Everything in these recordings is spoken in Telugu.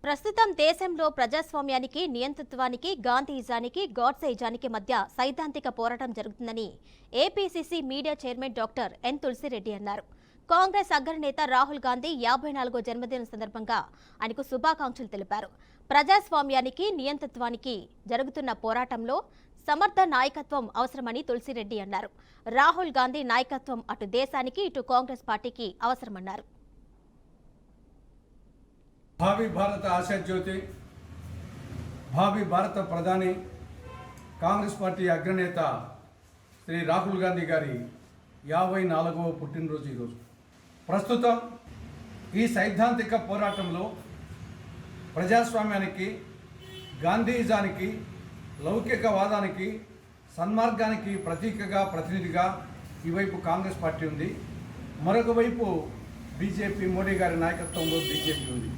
ప్రస్తుతం దేశంలో ప్రజాస్వామ్యానికి, నియంతృత్వానికి, గాంధీయిజానికి, గాడ్సేయిజానికి మధ్య సైద్ధాంతిక పోరాటం జరుగుతుందని APCC media chairman doctor N Tulasireddy అన్నారు. కాంగ్రెస్ అగ్రనేత రాహుల్ గాంధీ 54వ జన్మదినం సందర్భంగా ఆయనకు శుభాకాంక్షలు తెలిపారు. ప్రజాస్వామ్యానికి, నియంతృత్వానికి జరుగుతున్న పోరాటంలో సమర్థ నాయకత్వం అవసరమని తులసిరెడ్డి అన్నారు. రాహుల్ గాంధీ నాయకత్వం అటు దేశానికి, ఇటు కాంగ్రెస్ పార్టీకి అవసరమన్నారు. భావి భారత ఆశాజ్యోతి, భావి భారత ప్రధాని, కాంగ్రెస్ పార్టీ అగ్రనేత శ్రీ రాహుల్ గాంధీ గారి 54వ పుట్టినరోజు ఈరోజు. ప్రస్తుతం ఈ సైద్ధాంతిక పోరాటంలో ప్రజాస్వామ్యానికి, గాంధీయిజానికి, లౌకికవాదానికి, సన్మార్గానికి ప్రతీకగా, ప్రతినిధిగా ఈవైపు కాంగ్రెస్ పార్టీ ఉంది. మరొక వైపు బీజేపీ, మోడీ గారి నాయకత్వంలో బీజేపీ ఉంది.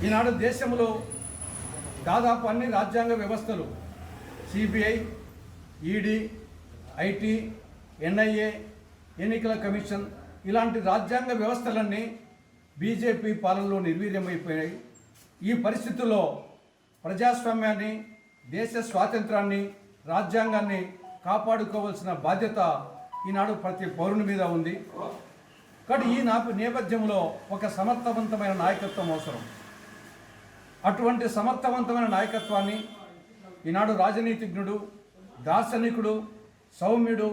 ఈనాడు దేశంలో దాదాపు అన్ని రాజ్యాంగ వ్యవస్థలు, సిబిఐ, ఈడీ, ఐటీ, ఎన్ఐఏ, ఎన్నికల కమిషన్, ఇలాంటి రాజ్యాంగ వ్యవస్థలన్నీ బీజేపీ పాలనలో నిర్వీర్యమైపోయాయి. ఈ పరిస్థితుల్లో ప్రజాస్వామ్యాన్ని, దేశ స్వాతంత్రాన్ని, రాజ్యాంగాన్ని కాపాడుకోవాల్సిన బాధ్యత ఈనాడు ప్రతి పౌరుని మీద ఉంది. కాబట్టి ఈ నేపథ్యంలో ఒక సమర్థవంతమైన నాయకత్వం అవసరం. అటువంటి సమర్థవంతమైన నాయకత్వాన్ని ఈనాడు రాజనీతిజ్ఞుడు, దార్శనికుడు, సౌమ్యుడు,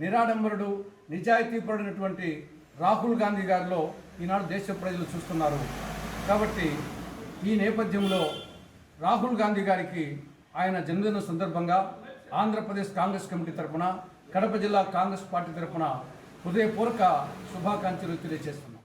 నిరాడంబరుడు, నిజాయితీపరుడైనటువంటి రాహుల్ గాంధీ గారిలో ఈనాడు దేశ ప్రజలు చూస్తున్నారు. కాబట్టి ఈ నేపథ్యంలో రాహుల్ గాంధీ గారికి ఆయన జన్మదిన సందర్భంగా ఆంధ్రప్రదేశ్ కాంగ్రెస్ కమిటీ తరఫున, కడప జిల్లా కాంగ్రెస్ పార్టీ తరఫున హృదయపూర్వక శుభాకాంక్షలు తెలియజేస్తున్నాం.